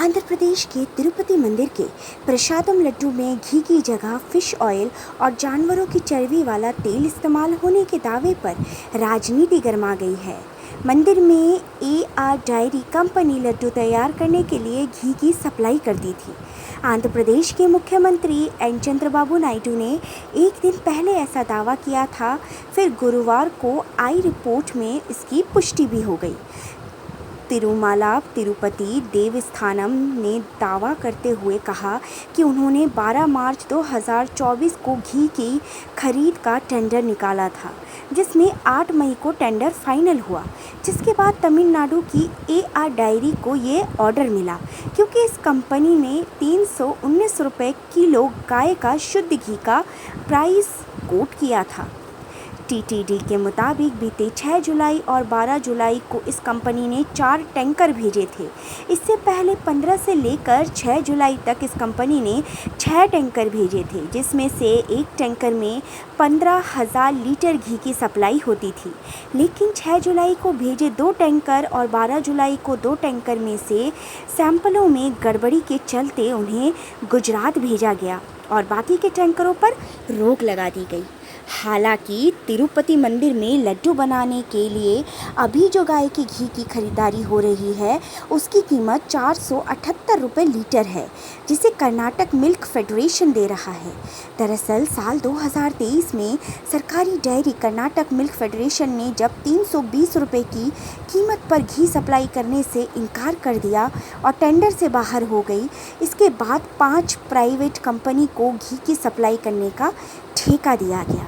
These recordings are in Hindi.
आंध्र प्रदेश के तिरुपति मंदिर के प्रसादम लड्डू में घी की जगह फिश ऑयल और जानवरों की चर्बी वाला तेल इस्तेमाल होने के दावे पर राजनीति गर्मा गई है। मंदिर में AR डायरी कंपनी लड्डू तैयार करने के लिए घी की सप्लाई करती थी। आंध्र प्रदेश के मुख्यमंत्री एन चंद्रबाबू नायडू ने एक दिन पहले ऐसा दावा किया था, फिर गुरुवार को आई रिपोर्ट में इसकी पुष्टि भी हो गई। तिरुमाला तिरुपति देवस्थानम ने दावा करते हुए कहा कि उन्होंने 12 मार्च 2024 को घी की खरीद का टेंडर निकाला था, जिसमें 8 मई को टेंडर फाइनल हुआ, जिसके बाद तमिलनाडु की AR डायरी को ये ऑर्डर मिला क्योंकि इस कंपनी ने 319 रुपये किलो गाय का शुद्ध घी का प्राइस कोट किया था। TTD के मुताबिक बीते 6 जुलाई और 12 जुलाई को इस कंपनी ने 4 टैंकर भेजे थे। इससे पहले 15 से लेकर 6 जुलाई तक इस कंपनी ने 6 टैंकर भेजे थे, जिसमें से एक टैंकर में 15,000 लीटर घी की सप्लाई होती थी। लेकिन 6 जुलाई को भेजे 2 टैंकर और 12 जुलाई को 2 टैंकर में से सैंपलों में गड़बड़ी के चलते उन्हें गुजरात भेजा गया और बाकी के टैंकरों पर रोक लगा दी गई। हालांकि तिरुपति मंदिर में लड्डू बनाने के लिए अभी जो गाय के घी की खरीदारी हो रही है उसकी कीमत 478 रुपये लीटर है, जिसे कर्नाटक मिल्क फेडरेशन दे रहा है। दरअसल साल 2023 में सरकारी डेयरी कर्नाटक मिल्क फेडरेशन ने जब 320 रुपये की कीमत पर घी सप्लाई करने से इनकार कर दिया और टेंडर से बाहर हो गई, इसके बाद 5 प्राइवेट कंपनी को घी की सप्लाई करने का ठेका दिया गया।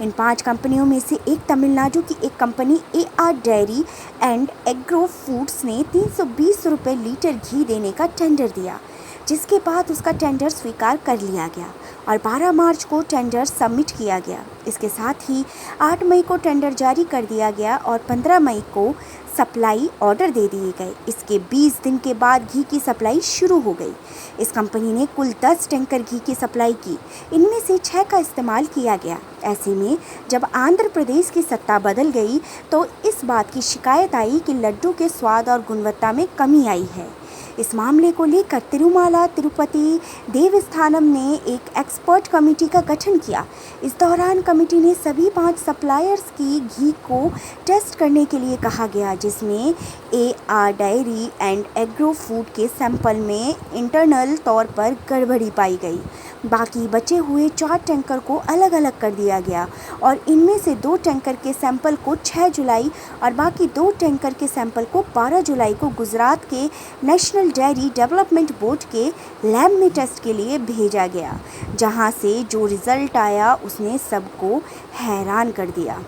इन 5 कंपनियों में से एक तमिलनाडु की एक company AR dairy and agro foods ने 320 रुपये लीटर घी देने का टेंडर दिया, जिसके बाद उसका टेंडर स्वीकार कर लिया गया और 12 मार्च को टेंडर सबमिट किया गया। इसके साथ ही 8 मई को टेंडर जारी कर दिया गया और 15 मई को सप्लाई ऑर्डर दे दिए गए। इसके 20 दिन के बाद घी की सप्लाई शुरू हो गई। इस कंपनी ने कुल 10 टैंकर घी की सप्लाई की, इनमें से 6 का इस्तेमाल किया गया। ऐसे में जब आंध्र प्रदेश की सत्ता बदल गई तो इस बात की शिकायत आई कि लड्डू के स्वाद और गुणवत्ता में कमी आई है। इस मामले को लेकर तिरुमाला तिरुपति देवस्थानम ने एक एक्सपर्ट कमेटी का गठन किया। इस दौरान कमेटी ने सभी 5 सप्लायर्स की घी को टेस्ट करने के लिए कहा गया, जिसमें AR diary and agro food के सैंपल में इंटरनल तौर पर गड़बड़ी पाई गई। बाकी बचे हुए 4 टैंकर को अलग अलग कर दिया गया और इनमें से 2 टैंकर के सैंपल को 6 जुलाई और बाकी 2 टैंकर के सैंपल को 12 जुलाई को गुजरात के नेशनल डेयरी डेवलपमेंट बोर्ड के लैब में टेस्ट के लिए भेजा गया, जहां से जो रिज़ल्ट आया उसने सबको हैरान कर दिया।